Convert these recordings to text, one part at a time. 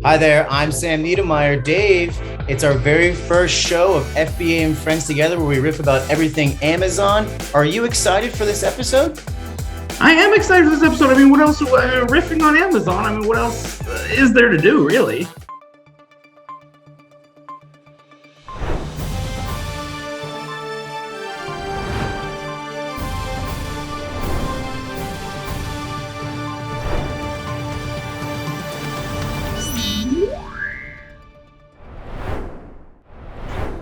Hi there, I'm Sam Niedermeyer. Dave, it's our very first show of FBA and Friends Together where we riff about everything Amazon. Are you excited for this episode? I am excited for this episode. I mean, what else? Riffing on Amazon. I mean, what else is there to do, really?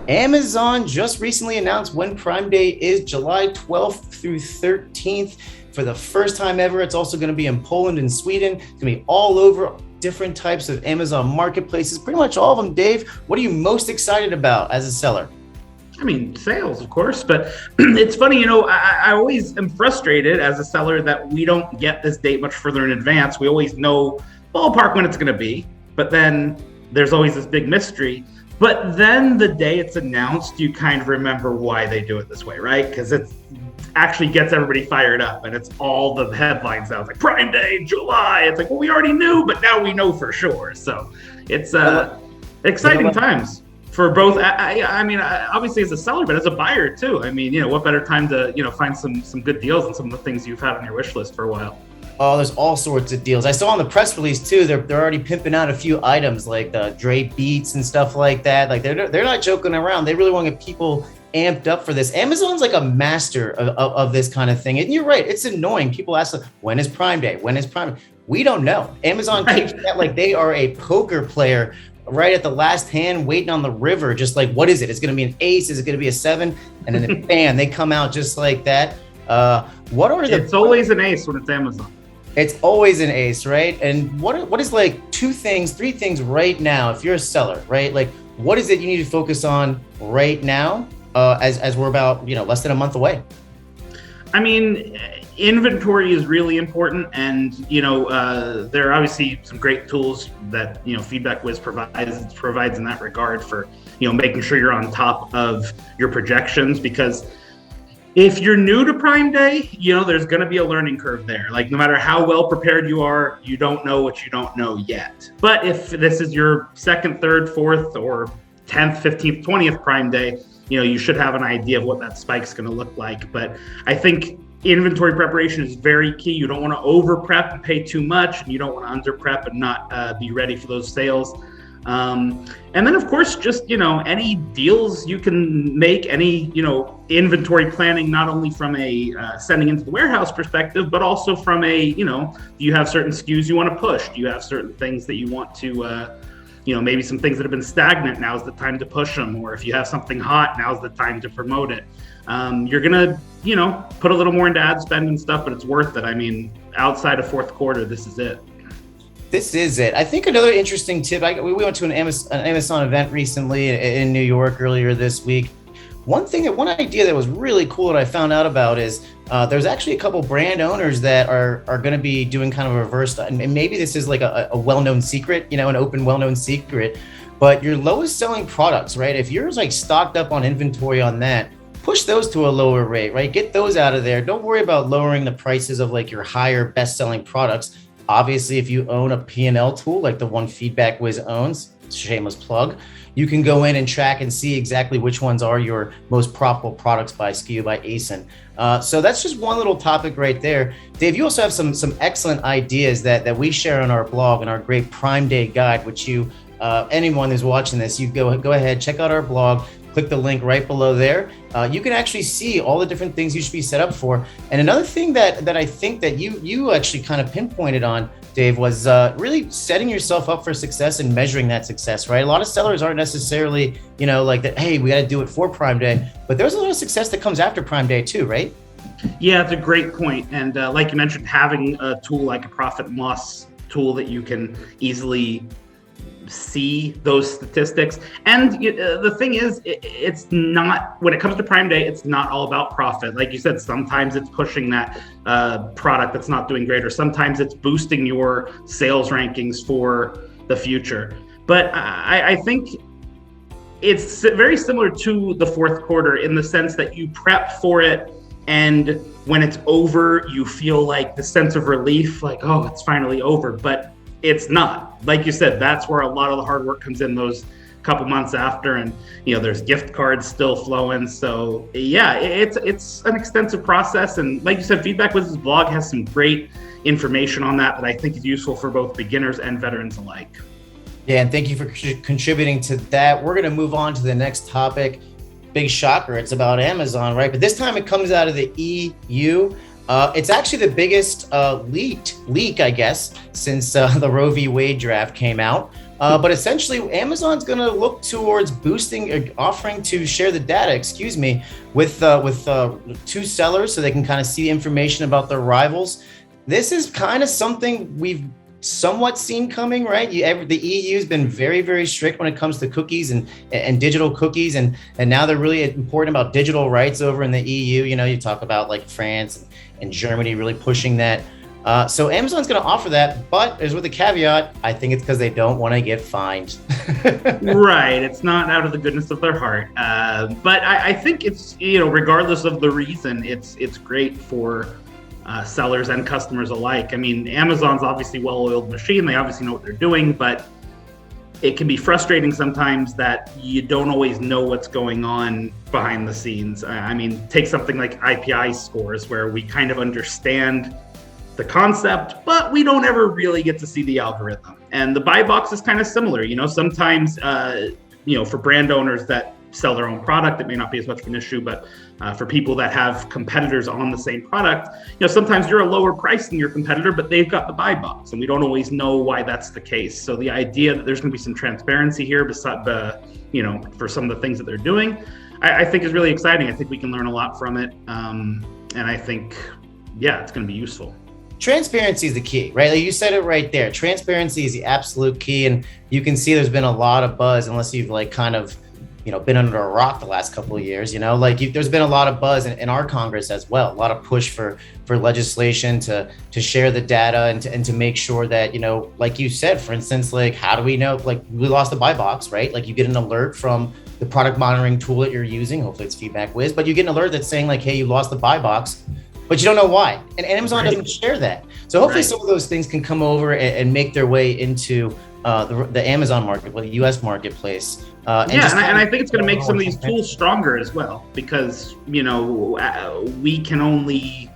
Amazon just recently announced when Prime Day is, July 12th through 13th. For the first time ever, it's also going to be in Poland and Sweden. It's going to be all over different types of Amazon marketplaces, pretty much all of them. Dave, what are you most excited about as a seller? I mean, sales, of course, but it's funny, I always am frustrated as a seller that we don't get this date much further in advance. We always know ballpark when it's going to be, but then there's always this big mystery. But then the day it's announced, you kind of remember why they do it this way, right? Because it actually gets everybody fired up, and it's all the headlines now. It's like Prime Day, July. It's like, well, we already knew, but now we know for sure. So it's exciting times for both. I mean, obviously as a seller, but as a buyer too. I mean, what better time to find some good deals on some of the things you've had on your wish list for a while. Oh, there's all sorts of deals. I saw on the press release too, they're already pimping out a few items like the Dre Beats and stuff like that. Like they're not joking around. They really want to get people amped up for this. Amazon's like a master of this kind of thing. And you're right, it's annoying. People ask, when is Prime Day? When is Prime Day? We don't know. Amazon keeps that like they are a poker player right at the last hand, waiting on the river. Just like, what is it? It's going to be an ace. Is it going to be a 7? And then bam, they come out just like that. It's always an ace when it's Amazon. It's always an ace, right? And what is like 2 things, 3 things right now, if you're a seller, right? Like, what is it you need to focus on right now as we're about, less than a month away? I mean, inventory is really important. And, there are obviously some great tools that, FeedbackWhiz provides in that regard for, making sure you're on top of your projections, because if you're new to Prime Day, there's going to be a learning curve there. Like, no matter how well prepared you are, you don't know what you don't know yet. But if this is your 2nd, 3rd, 4th, or 10th, 15th, 20th Prime Day, you should have an idea of what that spike's going to look like. But I think inventory preparation is very key. You don't want to over prep and pay too much, and you don't want to under prep and not be ready for those sales. And then of course, just, any deals you can make, any, inventory planning, not only from a sending into the warehouse perspective, but also from a, do you have certain SKUs you want to push? Do you have certain things that you want to, maybe some things that have been stagnant, now's the time to push them. Or if you have something hot, now's the time to promote it. You're going to, put a little more into ad spend and stuff, but it's worth it. I mean, outside of 4th quarter, this is it. This is it. I think another interesting tip, we went to an Amazon event recently in New York earlier this week. One idea that was really cool that I found out about is there's actually a couple brand owners that are going to be doing kind of a reverse, and maybe this is like a well-known secret, an open, well-known secret, but your lowest selling products, right? If you're like stocked up on inventory on that, push those to a lower rate, right? Get those out of there. Don't worry about lowering the prices of like your higher best-selling products. Obviously, if you own a P&L tool like the one FeedbackWhiz owns, shameless plug, you can go in and track and see exactly which ones are your most profitable products by SKU, by ASIN. So that's just one little topic right there. Dave, you also have some excellent ideas that we share on our blog and our great Prime Day guide, which anyone who's watching this, you go ahead, check out our blog. Click the link right below there. You can actually see all the different things you should be set up for. And another thing that I think that you actually kind of pinpointed on, Dave, was really setting yourself up for success and measuring that success, right? A lot of sellers aren't necessarily, like that, hey, we got to do it for Prime Day, but there's a lot of success that comes after Prime Day too, right? Yeah, it's a great point. And like you mentioned, having a tool like a profit and loss tool that you can easily see those statistics. And the thing is, it's not, when it comes to Prime Day, it's not all about profit. Like you said, sometimes it's pushing that product that's not doing great, or sometimes it's boosting your sales rankings for the future. But I think it's very similar to the fourth quarter in the sense that you prep for it, and when it's over, you feel like the sense of relief, like, oh, it's finally over. But it's not. Like you said, that's where a lot of the hard work comes in those couple months after, and there's gift cards still flowing. So yeah, it's an extensive process, and like you said, FeedbackWhiz's blog has some great information on that I think is useful for both beginners and veterans alike. Yeah, and thank you for contributing to that. We're going to move on to the next topic. Big shocker, it's about Amazon, right? But this time it comes out of the EU. It's actually the biggest leak, I guess, since the Roe v. Wade draft came out. But essentially, Amazon's going to look towards offering to share the data, with two sellers so they can kind of see information about their rivals. This is kind of something we've somewhat seen coming, right? The EU has been very, very strict when it comes to cookies and digital cookies, and now they're really important about digital rights over in the EU. You talk about like France and Germany really pushing that. So Amazon's going to offer that, but there's with a caveat. I think it's because they don't want to get fined. Right. It's not out of the goodness of their heart. But I think it's, regardless of the reason, it's great for sellers and customers alike. I mean, Amazon's obviously a well-oiled machine. They obviously know what they're doing, but it can be frustrating sometimes that you don't always know what's going on behind the scenes. I mean, take something like IPI scores, where we kind of understand the concept, but we don't ever really get to see the algorithm. And the buy box is kind of similar. Sometimes, for brand owners that sell their own product, it may not be as much of an issue, but for people that have competitors on the same product, sometimes you're a lower price than your competitor, but they've got the buy box, and we don't always know why that's the case. So the idea that there's going to be some transparency here, beside for some of the things that they're doing, I think is really exciting. I think we can learn a lot from it, and I think, it's going to be useful. Transparency is the key, right? Like you said it right there. Transparency is the absolute key, and you can see there's been a lot of buzz, unless you've been under a rock the last couple of years. There's been a lot of buzz in our Congress as well, a lot of push for legislation to share the data and to make sure that, like you said, for instance, like how do we know, like we lost the buy box, right? Like you get an alert from the product monitoring tool that you're using, hopefully it's FeedbackWhiz, but you get an alert that's saying like, hey, you lost the buy box, but you don't know why. And Amazon doesn't share that. So hopefully some of those things can come over and make their way into the Amazon market, the US marketplace. And I think it's going to make some of these tools stronger as well, because, we can only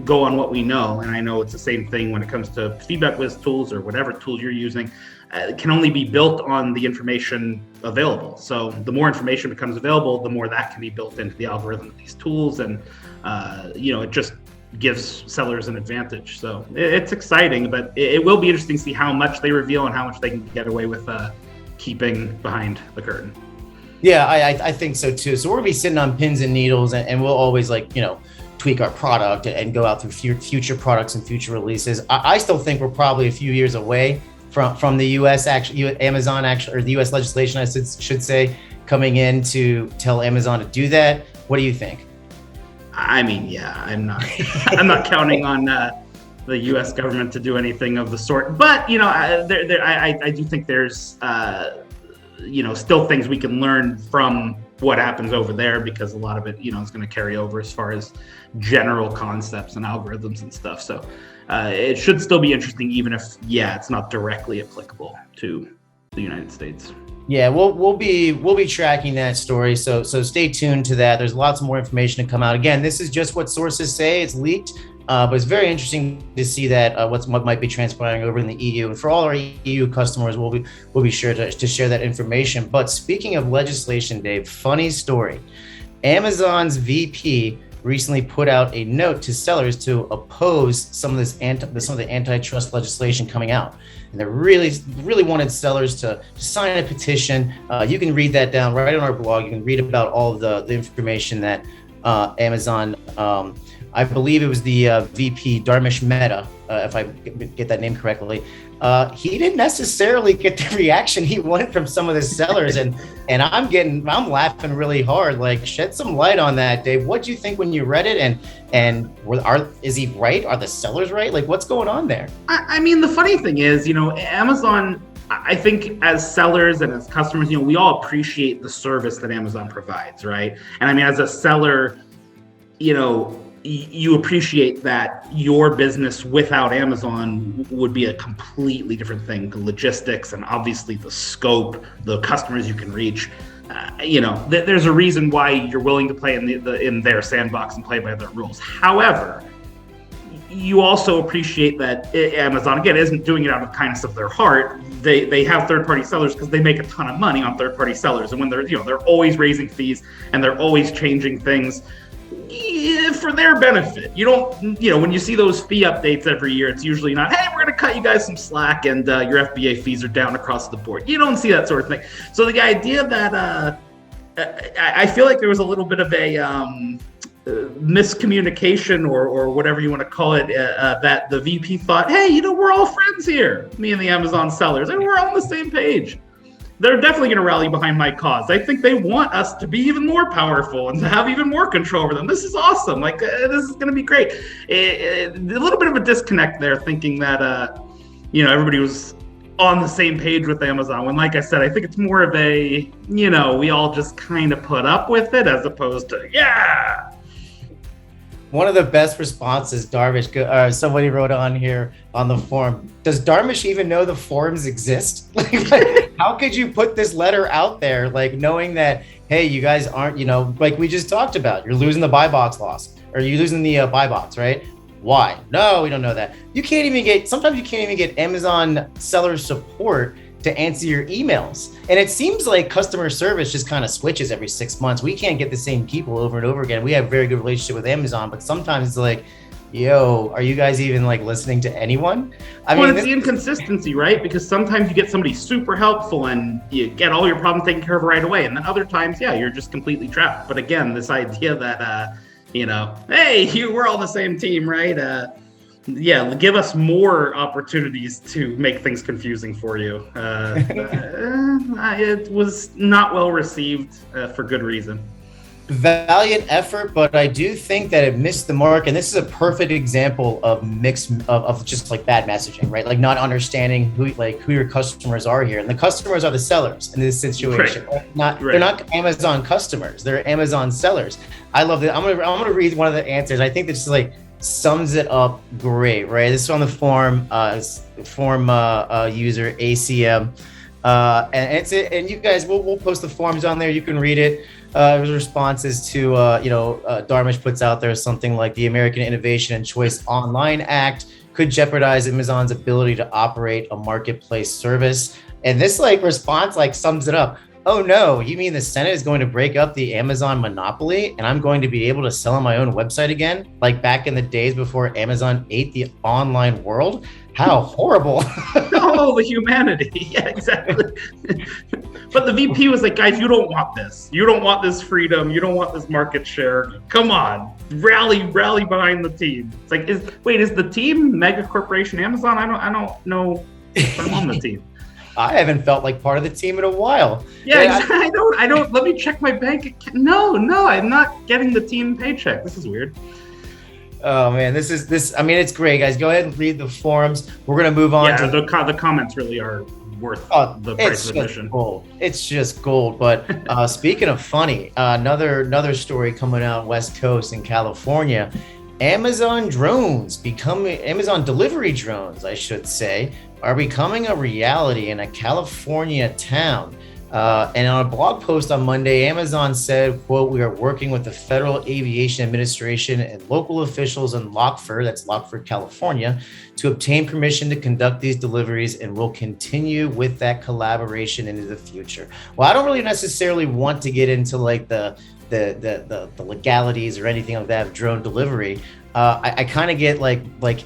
go on what we know. And I know it's the same thing when it comes to FeedbackWhiz tools or whatever tool you're using. It can only be built on the information available. So the more information becomes available, the more that can be built into the algorithm of these tools. And, it just gives sellers an advantage. So it's exciting, but it will be interesting to see how much they reveal and how much they can get away with keeping behind the curtain. Yeah, I think so too. So we're gonna be sitting on pins and needles, and we'll always tweak our product and go out through future products and future releases. I still think we're probably a few years away from the US Amazon or the US legislation, I should say, coming in to tell Amazon to do that. What do you think? I mean, I'm not counting on the U.S. government to do anything of the sort. But I do think there's still things we can learn from what happens over there, because a lot of it is going to carry over as far as general concepts and algorithms and stuff. So it should still be interesting, even if it's not directly applicable to the United States. Yeah, we'll be tracking that story. So stay tuned to that. There's lots more information to come out. Again, this is just what sources say. It's leaked, but it's very interesting to see that what might be transpiring over in the EU. And for all our EU customers, we'll be sure to share that information. But speaking of legislation, Dave, funny story. Amazon's VP recently put out a note to sellers to oppose some of the antitrust legislation coming out. And they really wanted sellers to sign a petition. You can read that down right on our blog. You can read about all of the information that Amazon, I believe it was the VP Dharmesh Mehta, if I get that name correctly. He didn't necessarily get the reaction he wanted from some of the sellers, and I'm laughing really hard. Like, shed some light on that, Dave. What do you think when you read it? And is he right? Are the sellers right? Like, what's going on there? I mean, the funny thing is, Amazon, I think as sellers and as customers, we all appreciate the service that Amazon provides, right? And I mean, as a seller, you appreciate that your business without Amazon would be a completely different thing. The logistics and obviously the scope, the customers you can reach. There's a reason why you're willing to play in their sandbox and play by their rules. However, you also appreciate that Amazon, again, isn't doing it out of the kindness of their heart. They have third-party sellers because they make a ton of money on third-party sellers, and when they're always raising fees and they're always changing things for their benefit. You don't, when you see those fee updates every year, it's usually not, hey, we're going to cut you guys some slack and your FBA fees are down across the board. You don't see that sort of thing. So the idea that I feel like there was a little bit of a miscommunication or whatever you want to call it, that the VP thought, hey, we're all friends here, me and the Amazon sellers, and we're all on the same page. They're definitely going to rally behind my cause. I think they want us to be even more powerful and to have even more control over them. This is awesome. Like, this is going to be great. A little bit of a disconnect there, thinking that, everybody was on the same page with Amazon. When, like I said, I think it's more of a, we all just kind of put up with it as opposed to, yeah. One of the best responses, Darvish, somebody wrote on here on the forum, does Darvish even know the forums exist? Like, how could you put this letter out there, like knowing that, hey, you guys aren't, like we just talked about, you're losing the buy box loss, or you're losing the buy box, right? Why? No, we don't know that. Sometimes you can't even get Amazon seller support to answer your emails. And it seems like customer service just kind of switches every 6 months. We can't get the same people over and over again. We have a very good relationship with Amazon, but sometimes it's like, yo, are you guys even like listening to anyone? It's the inconsistency, right? Because sometimes you get somebody super helpful and you get all your problems taken care of right away. And then other times, yeah, you're just completely trapped. But again, this idea that, hey, we're all on the same team, right? Yeah, give us more opportunities to make things confusing for you. It was not well received for good reason. Valiant effort, but I do think that it missed the mark. And this is a perfect example of of just like bad messaging, right? Like not understanding who your customers are here. And the customers are the sellers in this situation. Right. They're not Amazon customers. They're Amazon sellers. I love that. I'm gonna read one of the answers. I think this is like sums it up great, right? This is on the forum, user ACM, and you guys, we'll post the forums on there. You can read it. There's responses to, Darmish puts out there something like the American Innovation and Choice Online Act could jeopardize Amazon's ability to operate a marketplace service. And this response sums it up. Oh no, you mean the Senate is going to break up the Amazon monopoly and I'm going to be able to sell on my own website again? Like back in the days before Amazon ate the online world? How horrible. Oh, the humanity. Yeah, exactly. But the VP was like, guys, you don't want this. You don't want this freedom. You don't want this market share. Come on, rally behind the team. It's like, is the team mega corporation Amazon? I don't know if I'm on the team. I haven't felt like part of the team in a while. Yeah, I don't. Let me check my bank account. No, I'm not getting the team paycheck. This is weird. Oh man, it's great, guys. Go ahead and read the forums. We're gonna move on. Yeah, the comments really are worth the price of admission. It's just gold. But speaking of funny, another story coming out West Coast in California. Amazon delivery drones, I should say, are becoming a reality in a California town. And on a blog post on Monday, Amazon said, quote, "We are working with the Federal Aviation Administration and local officials in Lockford," that's Lockford, California, "to obtain permission to conduct these deliveries and will continue with that collaboration into the future." Well, I don't really necessarily want to get into the legalities or anything like that of drone delivery. I kind of get like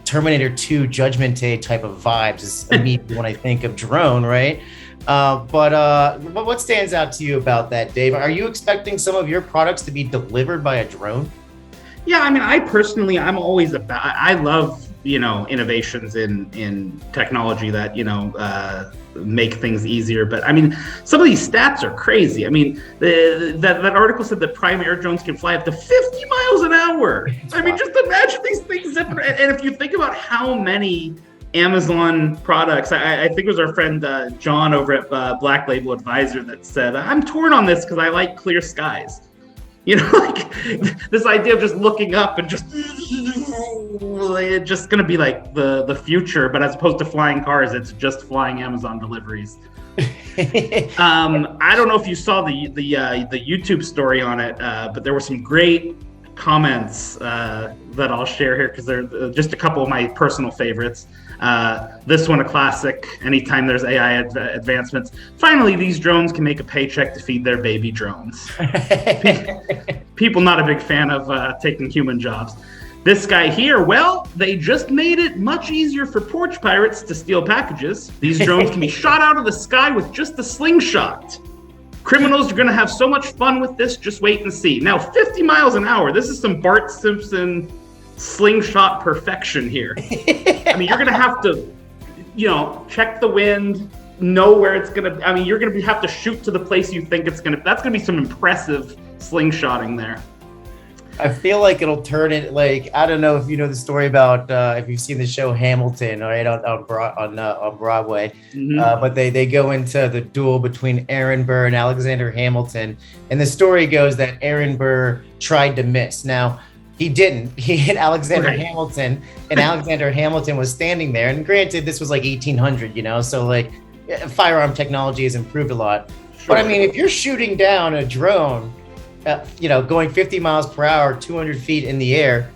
Terminator 2 Judgment Day type of vibes immediately when I think of drone, right? But what stands out to you about that, Dave? Are you expecting some of your products to be delivered by a drone? Yeah, I mean, I'm always I love, innovations in technology that, make things easier. But I mean, some of these stats are crazy. I mean, that article said that prime air drones can fly up to 50 miles an hour. I mean, just imagine these things zipping. And if you think about how many Amazon products, I think it was our friend John over at Black Label Advisor that said, I'm torn on this because I like clear skies. Like this idea of just looking up and just it's just going to be like the future, but as opposed to flying cars, it's just flying Amazon deliveries. I don't know if you saw the YouTube story on it, but there were some great comments that I'll share here because they're just a couple of my personal favorites. This one, a classic. Anytime there's AI advancements, finally these drones can make a paycheck to feed their baby drones. People not a big fan of taking human jobs. This guy here, well, they just made it much easier for porch pirates to steal packages. These drones can be shot out of the sky with just a slingshot. Criminals are going to have so much fun with this, just wait and see. Now, 50 miles an hour, this is some Bart Simpson slingshot perfection here. I mean, you're going to have to, check the wind, know where it's going to, you're going to have to shoot to the place you think it's going to, that's going to be some impressive slingshotting there. I feel like it'll turn it like, I don't know if you know the story about if you've seen the show Hamilton, right, on Broadway, but they go into the duel between Aaron Burr and Alexander Hamilton, and the story goes that Aaron Burr tried to miss. Now he didn't. He hit Alexander Hamilton, and Alexander Hamilton was standing there. And granted, this was like 1800, so like firearm technology has improved a lot. Sure. But I mean, if you're shooting down a drone, going 50 miles per hour, 200 feet in the air,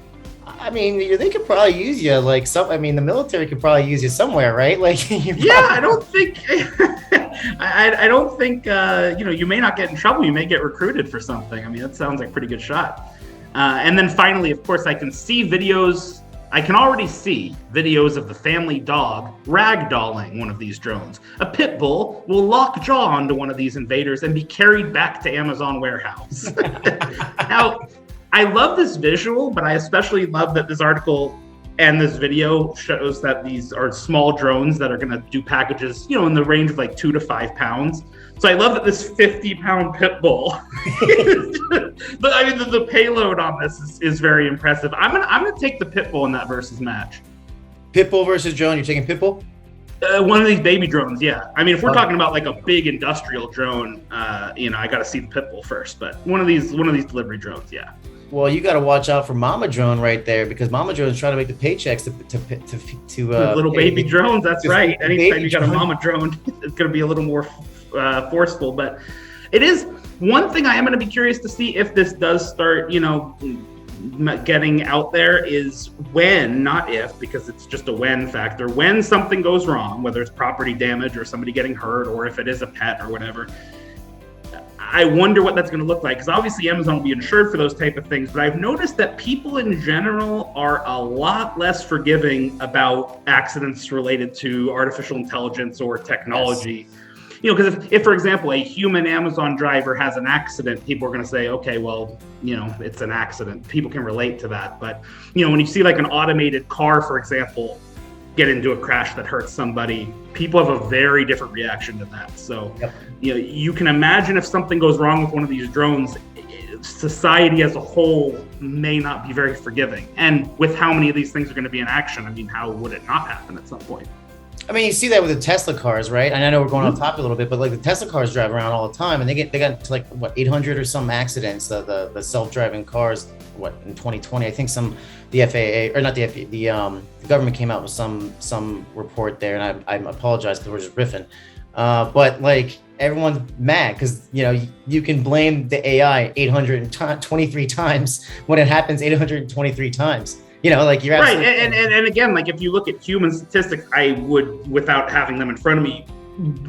I mean, they could probably use you the military could probably use you somewhere, right? Like, I don't think, I don't think, you may not get in trouble. You may get recruited for something. I mean, that sounds like a pretty good shot. And then finally, of course, I can already see videos of the family dog ragdolling one of these drones. A pit bull will lock jaw onto one of these invaders and be carried back to Amazon warehouse. Now, I love this visual, but I especially love that this article and this video shows that these are small drones that are going to do packages, in the range of like 2 to 5 pounds. So I love that this 50-pound pit bull, but I mean, the payload on this is very impressive. I'm gonna take the pit bull in that versus match. Pit bull versus drone. You're taking pit bull? One of these baby drones, yeah. I mean, if we're talking about like a big industrial drone, I got to see the pit bull first. But one of these delivery drones, yeah. Well, you got to watch out for Mama Drone right there, because Mama Drone is trying to make the paychecks to little baby drones. That's right. Anytime you got a Mama Drone, it's going to be a little more forceful. But it is one thing I am going to be curious to see if this does start, getting out there, is when, not if, because it's just a when factor. When something goes wrong, whether it's property damage or somebody getting hurt, or if it is a pet or whatever, I wonder what that's going to look like, because obviously Amazon will be insured for those type of things. But I've noticed that people in general are a lot less forgiving about accidents related to artificial intelligence or technology. Yes. Because if, for example, a human Amazon driver has an accident, people are going to say, okay, well, it's an accident. People can relate to that. But, when you see like an automated car, for example, get into a crash that hurts somebody, people have a very different reaction to that. So, you can imagine if something goes wrong with one of these drones, society as a whole may not be very forgiving. And with how many of these things are going to be in action, I mean, how would it not happen at some point? I mean, you see that with the Tesla cars, right? And I know we're going off topic a little bit, but like the Tesla cars drive around all the time, and they got to like 800 or some accidents. The self-driving cars, in 2020, I think the FAA, or not the FAA, the government came out with some report there, and I apologize because we're just riffing, but like everyone's mad because you can blame the AI 823 times when it happens 823 times. Like you're right. And again, like if you look at human statistics, I would, without having them in front of me,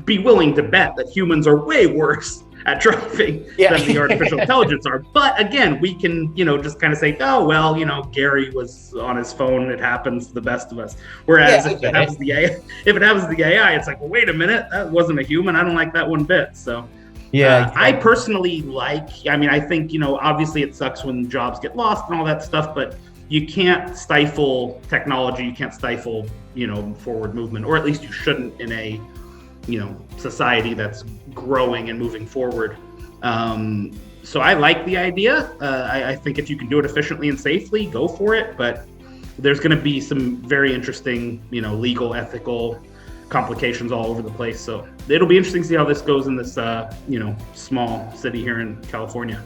be willing to bet that humans are way worse at driving than the artificial intelligence are. But again, we can, just kind of say, oh, well, Gary was on his phone. It happens to the best of us. Whereas if it happens to the AI, it's like, well, wait a minute, that wasn't a human. I don't like that one bit. So I personally I think, obviously it sucks when jobs get lost and all that stuff, but you can't stifle technology. You can't stifle, forward movement, or at least you shouldn't in a, society that's growing and moving forward. So I like the idea. I think if you can do it efficiently and safely, go for it. But there's going to be some very interesting, legal, ethical complications all over the place. So it'll be interesting to see how this goes in this, small city here in California.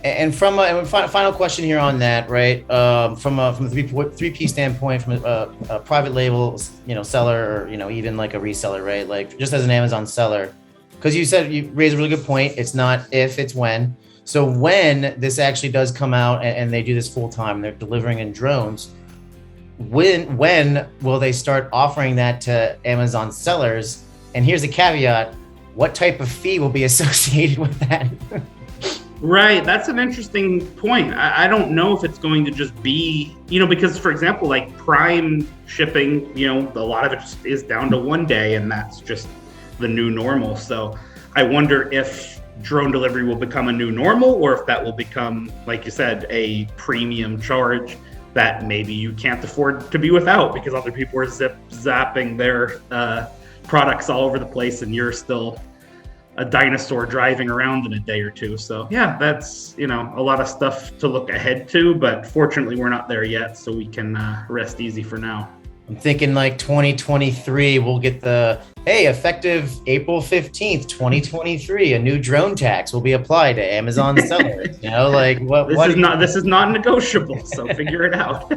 And from a final question here on that, right? From a 3P standpoint, from a private label, seller, or even like a reseller, right? Like just as an Amazon seller, because you raised a really good point. It's not if, it's when. So when this actually does come out and they do this full time, they're delivering in drones. When will they start offering that to Amazon sellers? And here's a caveat: what type of fee will be associated with that? Right, that's an interesting point. I don't know if it's going to just be, because for example, like Prime shipping, a lot of it is down to 1 day, and that's just the new normal. So I wonder if drone delivery will become a new normal, or if that will become, like you said, a premium charge that maybe you can't afford to be without because other people are zapping their products all over the place, and you're still a dinosaur driving around in a day or two. So yeah, that's a lot of stuff to look ahead to, but fortunately we're not there yet, so we can rest easy for now. I'm thinking like 2023, we'll get effective April 15th, 2023, a new drone tax will be applied to Amazon sellers. Like what? This is not negotiable. So figure it out.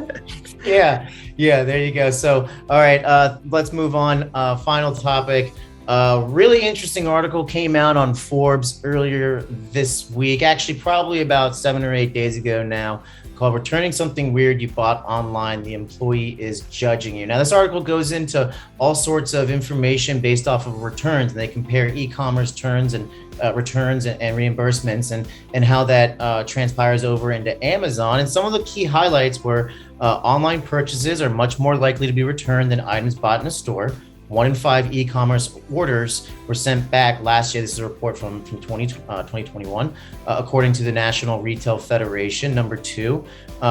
Yeah. There you go. So, all right, let's move on. Final topic. Really interesting article came out on Forbes earlier this week, actually probably about 7 or 8 days ago now, called "Returning Something Weird You Bought Online, the Employee is Judging You." Now, this article goes into all sorts of information based off of returns, and they compare e-commerce returns and reimbursements and how that transpires over into Amazon. And some of the key highlights were online purchases are much more likely to be returned than items bought in a store. 1 in 5 e-commerce orders were sent back last year. This is a report from 2021, according to the National Retail Federation. Number 2,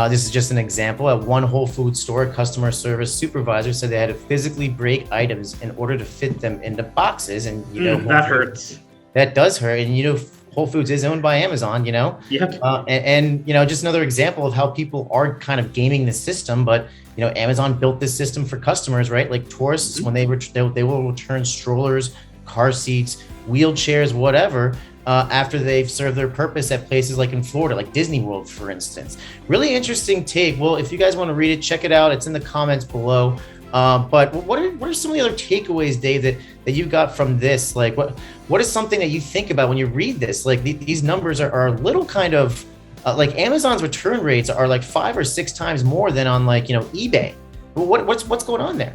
this is just an example. At one Whole Foods store, a customer service supervisor said they had to physically break items in order to fit them into boxes. And that hurts. That does hurt. And Whole Foods is owned by Amazon, Yep. And just another example of how people are kind of gaming the system. But Amazon built this system for customers, right? Like tourists, when they will return strollers, car seats, wheelchairs, whatever, after they've served their purpose at places like in Florida, like Disney World, for instance. Really interesting take. Well, if you guys want to read it, check it out. It's in the comments below. But what are some of the other takeaways, Dave, that you got from this? Like, what is something that you think about when you read this? Like these numbers are a little kind of like Amazon's return rates are like 5 or 6 times more than on like eBay. What's going on there?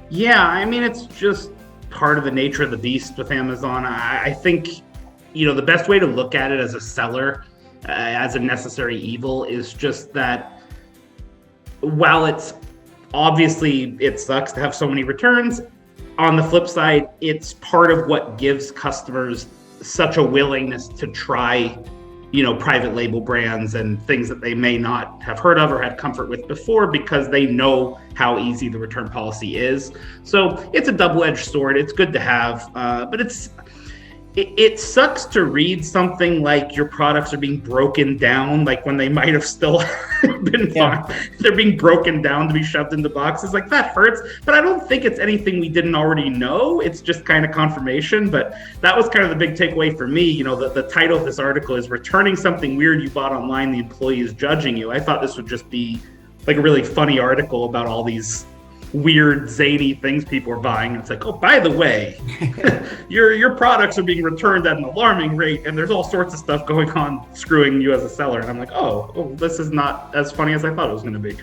Yeah, I mean, it's just part of the nature of the beast with Amazon. I think the best way to look at it as a seller, as a necessary evil, is just that while it's obviously it sucks to have so many returns, on the flip side, it's part of what gives customers such a willingness to try private label brands and things that they may not have heard of or had comfort with before, because they know how easy the return policy is. So it's a double-edged sword. It's good to have, but it sucks to read something like your products are being broken down, like when they might have still been fine. They're being broken down to be shoved into boxes. Like that hurts, but I don't think it's anything we didn't already know. It's just kind of confirmation. But that was kind of the big takeaway for me. The title of this article is "Returning Something Weird You Bought Online, the Employee is Judging You." I thought this would just be like a really funny article about all these weird zany things people are buying, and it's like, oh, by the way, your products are being returned at an alarming rate, and there's all sorts of stuff going on screwing you as a seller. And I'm like, oh, this is not as funny as I thought it was going to be.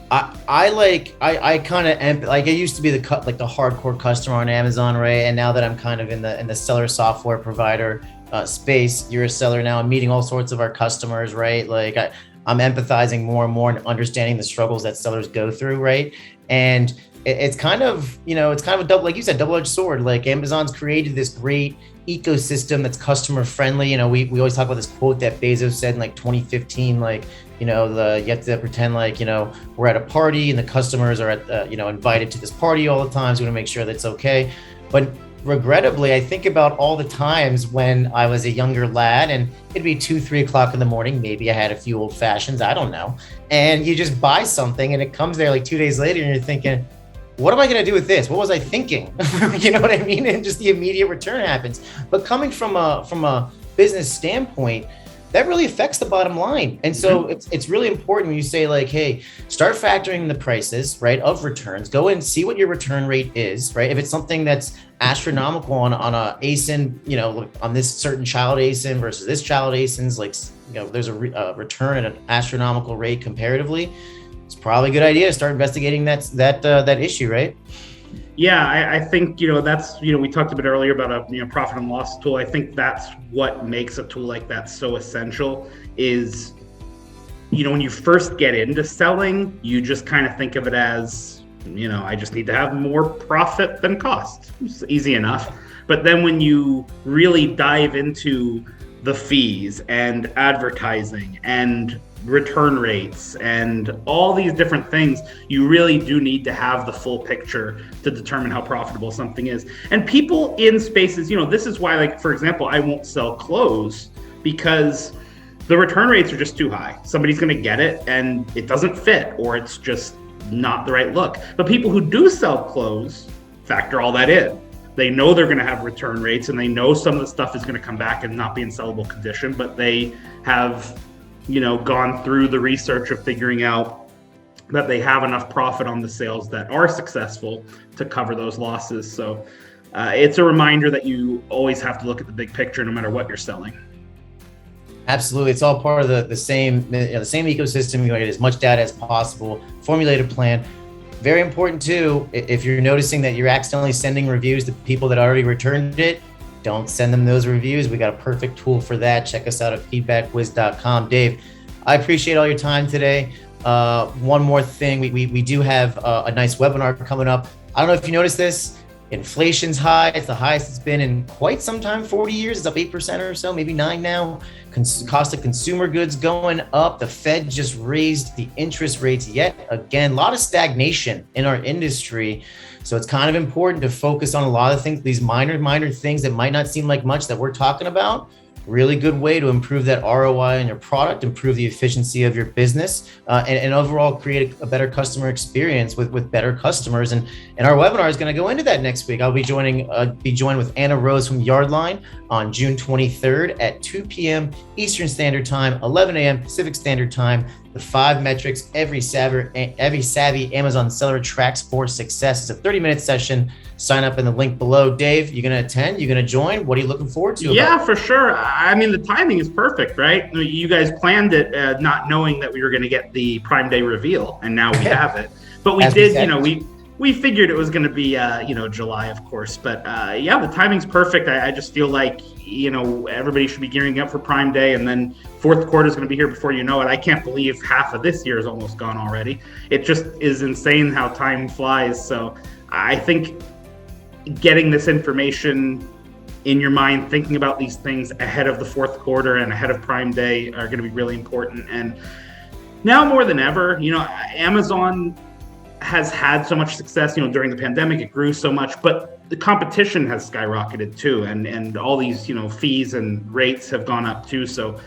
I kind of like, I used to be the hardcore customer on Amazon, right? And now that I'm kind of in the seller software provider space, you're a seller now. I'm meeting all sorts of our customers, right? Like I'm empathizing more and more and understanding the struggles that sellers go through, right? And it's kind of, it's kind of a like you said, double-edged sword. Like Amazon's created this great ecosystem that's customer friendly. We always talk about this quote that Bezos said in like 2015, like, you have to pretend like, we're at a party and the customers are at, invited to this party all the time. So we want to make sure that's okay. But regrettably, I think about all the times when I was a younger lad and it'd be 2-3 o'clock in the morning. Maybe I had a few old fashions, I don't know. And you just buy something and it comes there like 2 days later and you're thinking, what am I going to do with this? What was I thinking? You know what I mean? And just the immediate return happens. But coming from a business standpoint, that really affects the bottom line. And so it's really important when you say like, hey, start factoring the prices, right, of returns. Go and see what your return rate is, right? If it's something that's astronomical on a ASIN, you know, on this certain child ASIN versus this child ASIN's, like, you know, there's a return at an astronomical rate comparatively, it's probably a good idea to start investigating that issue, right? Yeah, I think, you know, that's, you know, we talked a bit earlier about a, you know, profit and loss tool. I think that's what makes a tool like that so essential is, you know, when you first get into selling, you just kind of think of it as, you know, I just need to have more profit than cost. It's easy enough. But then when you really dive into the fees and advertising and return rates and all these different things, you really do need to have the full picture to determine how profitable something is. And people in spaces, you know, this is why, like, for example, I won't sell clothes because the return rates are just too high. Somebody's going to get it and it doesn't fit, or it's just not the right look. But people who do sell clothes factor all that in. They know they're going to have return rates and they know some of the stuff is going to come back and not be in sellable condition, but they have, you know, gone through the research of figuring out that they have enough profit on the sales that are successful to cover those losses. So it's a reminder that you always have to look at the big picture no matter what you're selling. Absolutely. It's all part of the same, you know, the same ecosystem. You want to get as much data as possible, formulate a plan. Very important too, if you're noticing that you're accidentally sending reviews to people that already returned it, don't send them those reviews. We got a perfect tool for that. Check us out at FeedbackWhiz.com. Dave, I appreciate all your time today. One more thing, we do have a nice webinar coming up. I don't know if you noticed this. Inflation's high. It's the highest it's been in quite some time, 40 years. It's up 8% or so, maybe 9 now. Cost of consumer goods going up. The Fed just raised the interest rates yet again. A lot of stagnation in our industry. So it's kind of important to focus on a lot of things, these minor things that might not seem like much that we're talking about. Really good way to improve that ROI on your product, improve the efficiency of your business, and overall create a better customer experience with better customers. And our webinar is going to go into that next week. I'll be joined with Anna Rose from Yardline on June 23rd at 2 p.m. Eastern Standard Time, 11 a.m. Pacific Standard Time. The 5 metrics every savvy Amazon seller tracks for success. It's a 30-minute session. Sign up in the link below. Dave, you're going to attend? You're going to join? What are you looking forward to? Yeah, for sure. I mean, the timing is perfect, right? You guys planned it not knowing that we were going to get the Prime Day reveal, and now we have it. But we did, you know, we figured it was going to be, you know, July, of course. But yeah, the timing's perfect. I just feel like, you know, everybody should be gearing up for Prime Day, and then fourth quarter is going to be here before you know it. I can't believe half of this year is almost gone already. It just is insane how time flies. So I think getting this information in your mind, thinking about these things ahead of the fourth quarter and ahead of Prime Day are going to be really important. And now more than ever, you know, Amazon has had so much success, you know, during the pandemic, it grew so much, but the competition has skyrocketed too. And all these, you know, fees and rates have gone up too. So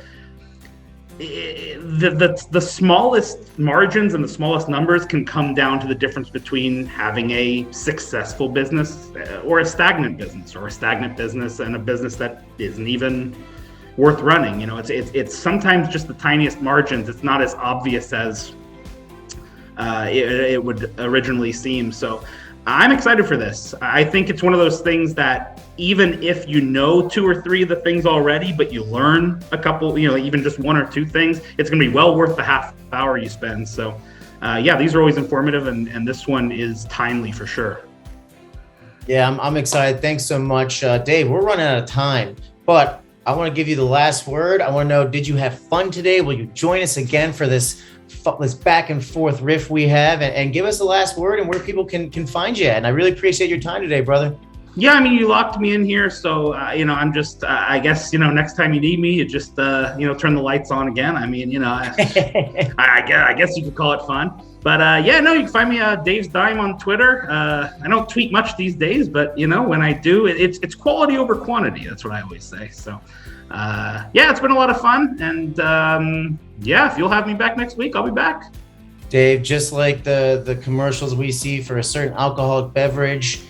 the smallest margins and the smallest numbers can come down to the difference between having a successful business or a stagnant business, or a stagnant business and a business that isn't even worth running. You know, it's sometimes just the tiniest margins. It's not as obvious as it would originally seem. So I'm excited for this. I think it's one of those things that even if you know 2 or 3 of the things already, but you learn a couple, you know, even just 1 or 2 things, it's going to be well worth the half hour you spend. So yeah, these are always informative, and this one is timely for sure. Yeah, I'm excited. Thanks so much, Dave. We're running out of time, but I want to give you the last word. I want to know, did you have fun today? Will you join us again for this back and forth riff we have, and give us the last word and where people can find you at? And I really appreciate your time today, brother. Yeah, I mean, you locked me in here, so you know, I'm just I guess, you know, next time you need me, you just you know, turn the lights on again. I mean, you know, I guess you could call it fun. But yeah, no, you can find me Dave's Dime on Twitter. I don't tweet much these days, but you know, when I do, it's quality over quantity. That's what I always say. So yeah, it's been a lot of fun, and yeah, if you'll have me back next week, I'll be back. Dave, just like the commercials we see for a certain alcoholic beverage,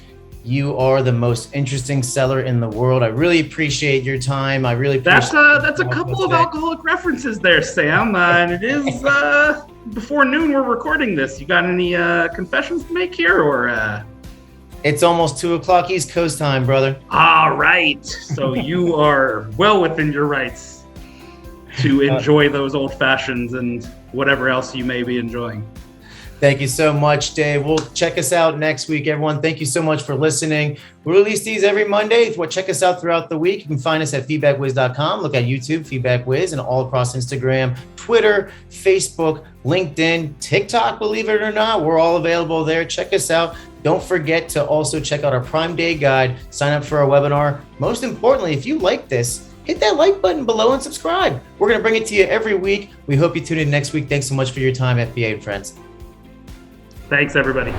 You are the most interesting seller in the world. I really appreciate your time. I really appreciate that's a couple of alcoholic references there, Sam. And it is before noon. We're recording this. You got any confessions to make here, or? It's almost 2:00 East Coast time, brother. All right. So you are well within your rights to enjoy those old fashions and whatever else you may be enjoying. Thank you so much, Dave. We'll check us out next week, everyone. Thank you so much for listening. We release these every Monday. Check us out throughout the week. You can find us at feedbackwhiz.com. Look at YouTube, FeedbackWhiz, and all across Instagram, Twitter, Facebook, LinkedIn, TikTok, believe it or not. We're all available there. Check us out. Don't forget to also check out our Prime Day guide. Sign up for our webinar. Most importantly, if you like this, hit that like button below and subscribe. We're going to bring it to you every week. We hope you tune in next week. Thanks so much for your time, FBA Friends. Thanks, everybody.